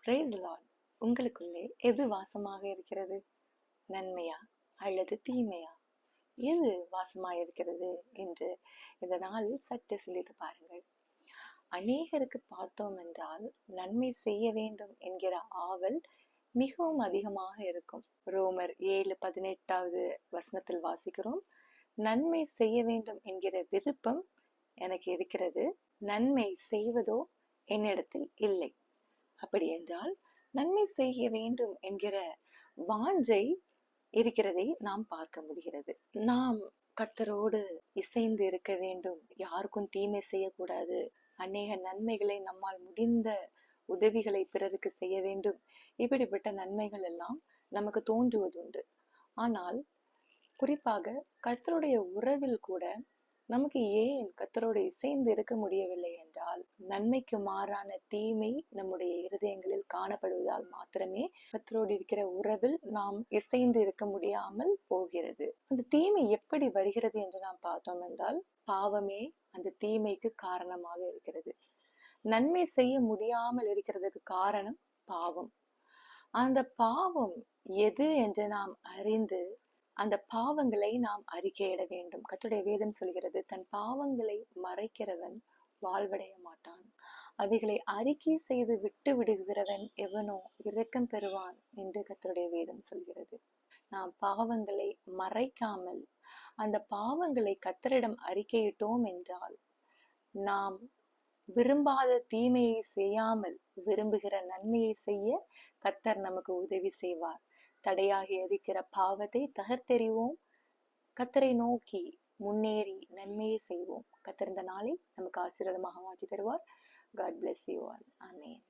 Price Lord. உங்களுக்குள்ளே எது வாசமாக இருக்கிறது? நன்மையா அல்லது தீமையா? எது வாசமாக இருக்கிறது என்று இந்த நாளில் சற்று சிந்தித்து பாருங்கள். அநேகருக்கு பார்த்தோம் என்றால் நன்மை செய்ய வேண்டும் என்கிற ஆவல் மிகவும் அதிகமாக இருக்கும். ரோமர் 7:18 வாசிக்கிறோம், நன்மை செய்ய வேண்டும் என்கிற விருப்பம் எனக்கு இருக்கிறது, நன்மை செய்வதோ என்னிடத்தில் இல்லை. அப்படி என்றால் நன்மை செய்ய வேண்டும் என்கிற வாஞ்சை இருக்கிறதை நாம் பார்க்க முடிகிறது. நாம் கர்த்தரோடு இசைந்து இருக்க வேண்டும், யாருக்கும் தீமை செய்யக்கூடாது, அநேக நன்மைகளை நம்மால் முடிந்த உதவிகளை பிறருக்கு செய்ய வேண்டும், இப்படிப்பட்ட நன்மைகள் எல்லாம் நமக்கு தோன்றுவதுண்டு. ஆனால் குறிப்பாக கர்த்தருடைய உறவில் கூட நமக்கு ஏன் கர்த்தரோடு இசைந்து இருக்க முடியவில்லை என்றால், நன்மைக்கு மாறான தீமை நம்முடைய இருதயங்களில் காணப்படுவதால் மாத்திரமே கர்த்தரோடு இருக்கிற உறவில் நாம் இசைந்து இருக்க முடியாமல் போகிறது. அந்த தீமை எப்படி வருகிறது என்று நாம் பார்த்தோம் என்றால், பாவமே அந்த தீமைக்கு காரணமாக இருக்கிறது. நன்மை செய்ய முடியாமல் இருக்கிறதுக்கு காரணம் பாவம். அந்த பாவம் எது என்று நாம் அறிந்து அந்த பாவங்களை நாம் அறிக்கையிட வேண்டும். கர்த்தருடைய வேதம் சொல்கிறது, தன் பாவங்களை மறைக்கிறவன் வாழ்வடைய மாட்டான், அவைகளை அறிக்கை செய்து விட்டு விடுகிறவன் எவனோ இரக்கம் பெறுவான் என்று கர்த்தருடைய வேதம் சொல்கிறது. நாம் பாவங்களை மறைக்காமல் அந்த பாவங்களை கர்த்தரிடம் அறிக்கையிட்டோம் என்றால், நாம் விரும்பாத தீமையை செய்யாமல் விரும்புகிற நன்மையை செய்ய கர்த்தர் நமக்கு உதவி செய்வார். தடையாகி இருக்கிற பாவத்தை தகர்த்தெறிவோம், கர்த்தரை நோக்கி முன்னேறி நன்மையை செய்வோம். கர்த்தர் இந்த நாளை நமக்கு ஆசீர்வாதமாக மாற்றி தருவார். God bless you all. Amen.